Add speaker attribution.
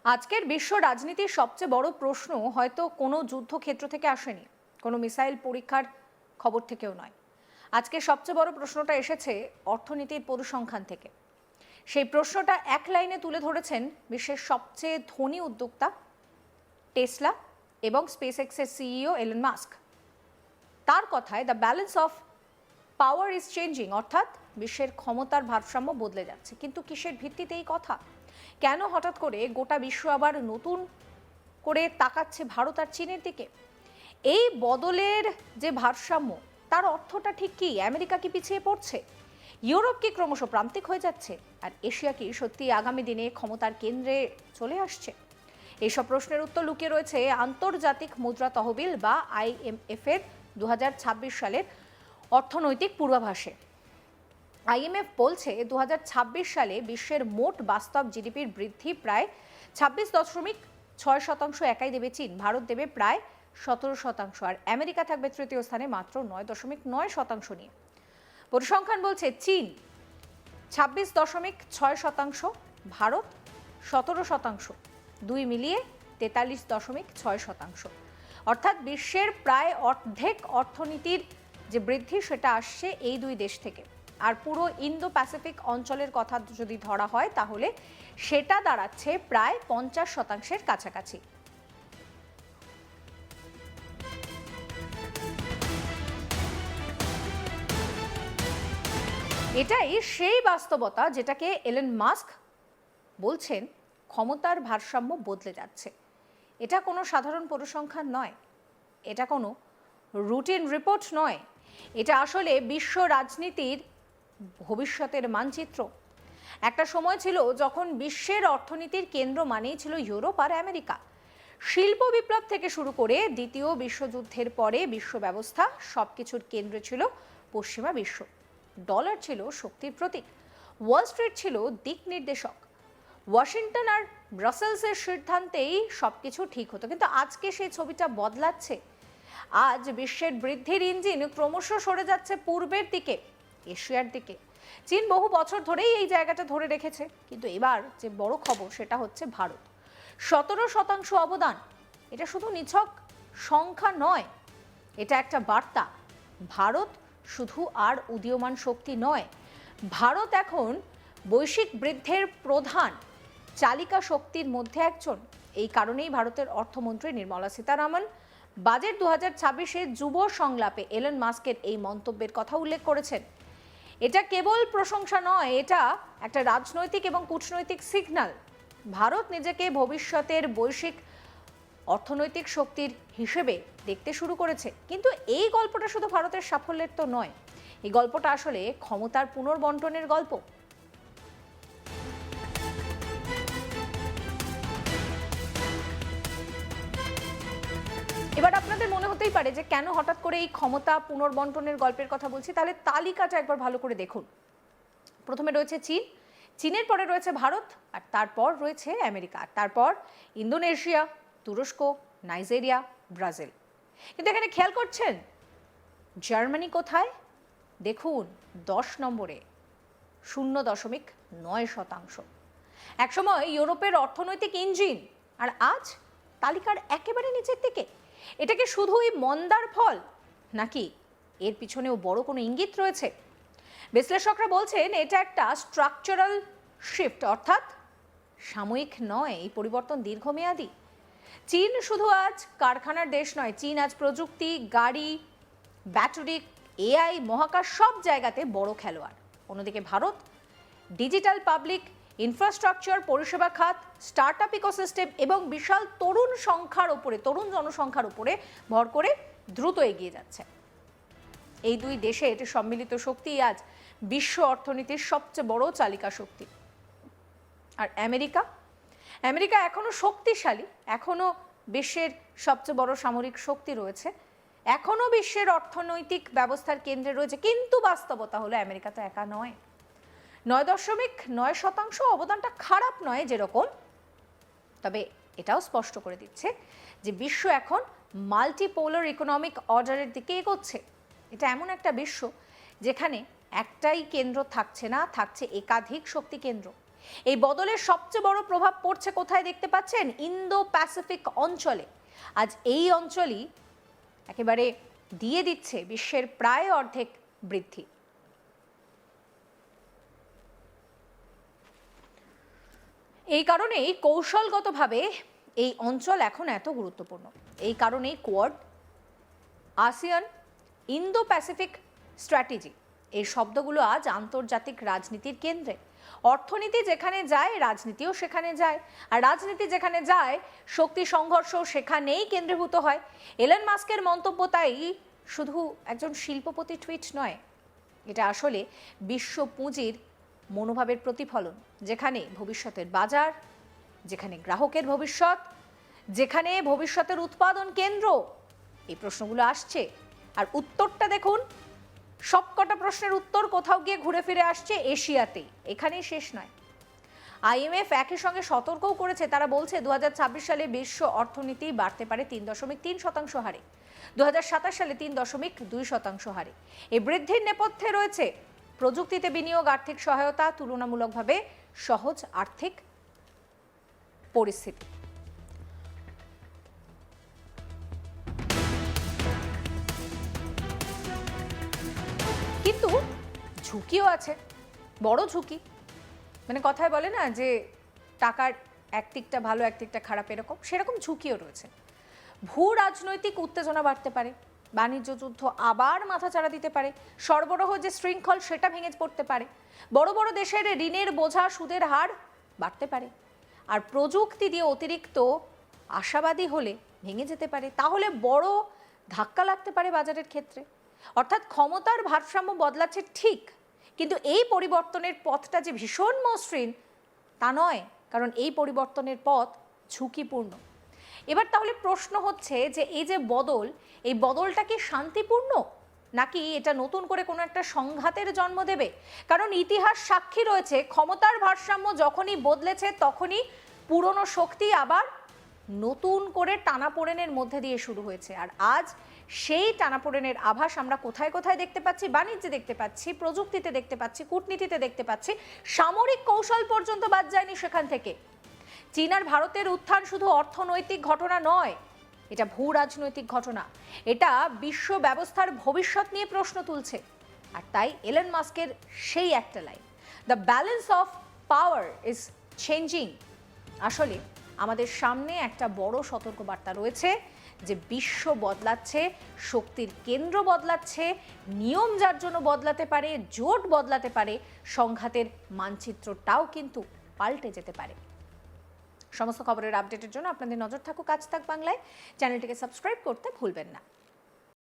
Speaker 1: আজকের বিশ্ব রাজনীতির সবচেয়ে বড় প্রশ্ন হয়তো কোনো যুদ্ধক্ষেত্র থেকে আসেনি, কোনো মিসাইল পরীক্ষার খবর থেকেও নয়। আজকে সবচেয়ে বড় প্রশ্নটা এসেছে অর্থনীতির পরিসংখ্যান থেকে। সেই প্রশ্নটা এক লাইনে তুলে ধরেছেন বিশ্বের সবচেয়ে ধনী উদ্যোক্তা টেসলা এবং স্পেস এক্সের সিইও এলন মাস্ক। তার কথায় the balance of power is changing, অর্থাৎ বিশ্বের ক্ষমতার ভারসাম্য বদলে যাচ্ছে। কিন্তু কিসের ভিত্তিতে এই কথা? কেন হঠাৎ করে গোটা বিশ্ব আবার নতুন করে তাকাচ্ছে ভারত আর চীনের দিকে? এই বদলের যে ভারসাম্য, তার অর্থটা ঠিক কি? আমেরিকা কি পিছিয়ে পড়ছে? ইউরোপ কি ক্রমশ প্রান্তিক হয়ে যাচ্ছে? আর এশিয়া কি সত্যি আগামী দিনে ক্ষমতার কেন্দ্রে চলে আসছে? এইসব প্রশ্নের উত্তর লুকিয়ে রয়েছে আন্তর্জাতিক মুদ্রা তহবিল বা IMF এর 2026 সালের অর্থনৈতিক পূর্বাভাসে। IMF বলছে 2026 সালে বিশ্বের মোট বাস্তব জিডিপির বৃদ্ধি প্রায় 26.6% একাই দেবে চীন, ভারত দেবে প্রায় 17%, আর আমেরিকা থাকবে তৃতীয় স্থানে মাত্র 9.9% নিয়ে। পরিসংখ্যান বলছে চীন 26.6%, ভারত 17%, দুই মিলিয়ে 43.6%। অর্থাৎ বিশ্বের প্রায় অর্ধেক অর্থনীতির যে বৃদ্ধি সেটা আসছে এই দুই দেশ থেকে। আর পুরো ইন্দো প্যাসিফিক অঞ্চলের কথা যদি ধরা হয় তাহলে সেটা দাঁড়াচ্ছে প্রায় 50%-এর কাছাকাছি। এটাই সেই বাস্তবতা যেটাকে এলন মাস্ক বলছেন ক্ষমতার ভারসাম্য বদলে যাচ্ছে। এটা কোনো সাধারণ পরিসংখ্যান নয়, এটা কোনো রুটিন রিপোর্ট নয়, এটা আসলে বিশ্ব রাজনীতির ভবিষ্যতের মানচিত্র। একটা সময় ছিল যখন বিশ্বের অর্থনীতির কেন্দ্র মানেই ছিল ইউরোপ আর আমেরিকা। শিল্প বিপ্লব থেকে শুরু করে দ্বিতীয় বিশ্বযুদ্ধের পরে বিশ্ব ব্যবস্থা সবকিছুর কেন্দ্রে ছিল পশ্চিমা বিশ্ব। ডলার ছিল শক্তির প্রতীক, ওয়াল স্ট্রিট ছিল দিক নির্দেশক, ওয়াশিংটন আর ব্রাসেলসের সিদ্ধান্তেই সবকিছু ঠিক হতো। কিন্তু আজকে সেই ছবিটা বদলাচ্ছে। আজ বিশ্বের বৃদ্ধির ইঞ্জিন ক্রমশ সরে যাচ্ছে পূর্বের দিকে, এশিয়ার দিকে। চীন বহু বছর ধরেই এই জায়গাটা ধরে রেখেছে, কিন্তু এবার যে বড় খবর সেটা হচ্ছে ভারত। 17% অবদান, এটা শুধু নিছক সংখ্যা নয়, এটা একটা বার্তা। ভারত শুধু আর উদীয়মান শক্তি নয়, ভারত এখন বৈশ্বিক বৃদ্ধির প্রধান চালিকা শক্তির মধ্যে একজন। এই কারণেই ভারতের অর্থমন্ত্রী নির্মলা সীতারামন বাজেট 2026-এ যুব সংলাপে এলন মাস্কের এই মন্তব্যের কথা উল্লেখ করেছেন। এটা কেবল প্রশংসা নয়, এটা একটা রাজনৈতিক এবং কূটনৈতিক সিগন্যাল। ভারত নিজেকে ভবিষ্যতের বৈশ্বিক অর্থনৈতিক শক্তির হিসেবে দেখতে শুরু করেছে। কিন্তু এই গল্পটা শুধু ভারতের সাফল্যের তো নয়, এই গল্পটা আসলে ক্ষমতার পুনর্বন্টনের গল্প। এবার আপনাদের মনে হতেই পারে যে কেন হঠাৎ করে এই ক্ষমতা পুনর্বন্টনের গল্পের কথা বলছি। তাহলে তালিকাটা একবার ভালো করে দেখুন। প্রথমে রয়েছে চীন, চীনের পরে রয়েছে ভারত, আর তারপর রয়েছে আমেরিকা, আর তারপর ইন্দোনেশিয়া, তুরস্ক, নাইজেরিয়া, ব্রাজিল। কিন্তু এখানে খেয়াল করছেন জার্মানি কোথায়? দেখুন 10 নম্বরে, 0.9%। একসময় ইউরোপের অর্থনৈতিক ইঞ্জিন, আর আজ তালিকার একেবারে নিচের দিকে। এটা কি শুধুই মন্দার ফল, নাকি এর পিছনেও বড় কোনো ইঙ্গিত রয়েছে? বিশ্লেষকরা বলছেন এটা একটা স্ট্রাকচারাল শিফট, অর্থাৎ সাময়িক নয়, এই পরিবর্তন দীর্ঘমেয়াদী। চীন শুধু আজ কারখানার দেশ নয়, চীন আজ প্রযুক্তি, গাড়ি, ব্যাটারি, AI, মহাকাশ সব জায়গাতে বড় খেলোয়াড়। অন্যদিকে ভারত ডিজিটাল পাবলিক ইনফ্রাস্ট্রাকচার, পরিষেবা খাত, স্টার্টআপ ইকোসিস্টেম এবং বিশাল তরুণ জনসংখ্যার উপরে ভর করে দ্রুত এগিয়ে যাচ্ছে। এই দুই দেশের সম্মিলিত শক্তি আজ বিশ্ব অর্থনীতির সবচেয়ে বড় চালিকা শক্তি। আর আমেরিকা এখনো শক্তিশালী, এখনো বিশ্বের সবচেয়ে বড় সামরিক শক্তি রয়েছে, এখনো বিশ্বের অর্থনৈতিক ব্যবস্থার কেন্দ্রে রয়েছে। কিন্তু বাস্তবতা হলো আমেরিকা তো একা নয়। 9.9% অবদানটা খারাপ নয় যেরকম, তবে এটাও স্পষ্ট করে দিচ্ছে যে বিশ্ব এখন মাল্টিপোলার ইকোনমিক অর্ডারের দিকে এগোচ্ছে। এটা এমন একটা বিশ্ব যেখানে একটাই কেন্দ্র থাকছে না, থাকছে একাধিক শক্তি কেন্দ্র। এই বদলের সবচেয়ে বড় প্রভাব পড়ছে কোথায় দেখতে পাচ্ছেন? ইন্দো প্যাসিফিক অঞ্চলে। আজ এই অঞ্চলই একেবারে দিয়ে দিচ্ছে বিশ্বের প্রায় অর্ধেক বৃদ্ধি। এই কারণেই কৌশলগতভাবে এই অঞ্চল এখন এত গুরুত্বপূর্ণ। এই কারণেই quad, ASEAN, Indo Pacific strategy এই শব্দগুলো আজ আন্তর্জাতিক রাজনীতির কেন্দ্রে। অর্থনীতি যেখানে যায়, রাজনীতিও সেখানে যায়, আর রাজনীতি যেখানে যায়, শক্তি সংঘর্ষ সেখানেই কেন্দ্রীভূত হয়। এলন মাস্কের মন্তব্য তাই শুধু একজন শিল্পপতি টুইট নয়, এটা আসলে বিশ্ব পুঁজির মনোভাবের প্রতিফলন, যেখানে ভবিষ্যতের বাজার, যেখানে গ্রাহকের ভবিষ্যৎ, যেখানে ভবিষ্যতের উৎপাদন কেন্দ্র, এই প্রশ্নগুলো আসছে। আর উত্তরটা দেখুন, সবকটা প্রশ্নের উত্তর কোথাও গিয়ে ঘুরে ফিরে আসছে এশিয়াতেই। এখানেই শেষ নয়। আইএমএফ একই সঙ্গে সতর্কও করেছে। তারা বলছে 2026 সালে বিশ্ব অর্থনীতি বাড়তে পারে 3.3% হারে, 2027 সালে 3.2% হারে। এই বৃদ্ধির নেপথ্যে রয়েছে প্রযুক্তিতে বিনিয়োগ, আর্থিক সহায়তা, তুলনামূলকভাবে সহজ আর্থিক পরিস্থিতি। কিন্তু ঝুঁকিও আছে, বড় ঝুঁকি। মানে কথায় বলে না যে টাকার একদিকটা ভালো একদিকটা খারাপ, এরকম সেরকম ঝুঁকিও রয়েছে। ভূ রাজনৈতিক উত্তেজনা বাড়তে পারে, বাণিজ্য যুদ্ধ আবার মাথাচাড়া দিতে পারে, সরবরাহ যে শৃঙ্খল সেটা ভেঙে পড়তে পারে, বড় বড় দেশের ঋণের বোঝা, সুদের হার বাড়তে পারে, আর প্রযুক্তি দিয়ে অতিরিক্ত আশাবাদী হলে ভেঙে যেতে পারে। তাহলে বড় ধাক্কা লাগতে পারে বাজারের ক্ষেত্রে। অর্থাৎ ক্ষমতার ভারসাম্য বদলাচ্ছে ঠিক, কিন্তু এই পরিবর্তনের পথটা যে ভীষণ মসৃণ তা নয়, কারণ এই পরিবর্তনের পথ ঝুঁকিপূর্ণ। এবার তাহলে প্রশ্ন হচ্ছে যে এই যে বদল, এই বদলটা কি শান্তিপূর্ণ, নাকি এটা নতুন করে কোনো একটা সংঘাতের জন্ম দেবে? কারণ ইতিহাস সাক্ষী রয়েছে, ক্ষমতার ভারসাম্য যখনই বদলেছে তখনই পুরনো শক্তি আবার নতুন করে টানাপোড়েনের মধ্যে দিয়ে শুরু হয়েছে। আর আজ সেই টানাপোড়েনের আভাস আমরা কোথায় কোথায় দেখতে পাচ্ছি? বাণিজ্যে দেখতে পাচ্ছি, প্রযুক্তিতে দেখতে পাচ্ছি, কূটনীতিতে দেখতে পাচ্ছি, সামরিক কৌশল পর্যন্ত বাদ যায়নি সেখান থেকে। চীন আর ভারতের উত্থান শুধু অর্থনৈতিক ঘটনা নয়, এটা ভূ রাজনৈতিক ঘটনা। এটা বিশ্ব ব্যবস্থার ভবিষ্যৎ নিয়ে প্রশ্ন তুলছে। আর তাই এলন মাস্কের সেই একটা line, the balance of power is changing, আসলে আমাদের সামনে একটা বড় সতর্কবার্তা রয়েছে যে বিশ্ব বদলাচ্ছে, শক্তির কেন্দ্র বদলাচ্ছে, নিয়ম যার জন্য বদলাতে পারে, জোট বদলাতে পারে, সংঘাতের মানচিত্রটাও কিন্তু পাল্টে যেতে পারে। সমস্ত খবরের আপডেটের জন্য আপনাদের নজর থাকুক আজ তাক বাংলায়। চ্যানেলটিকে সাবস্ক্রাইব করতে ভুলবেন না।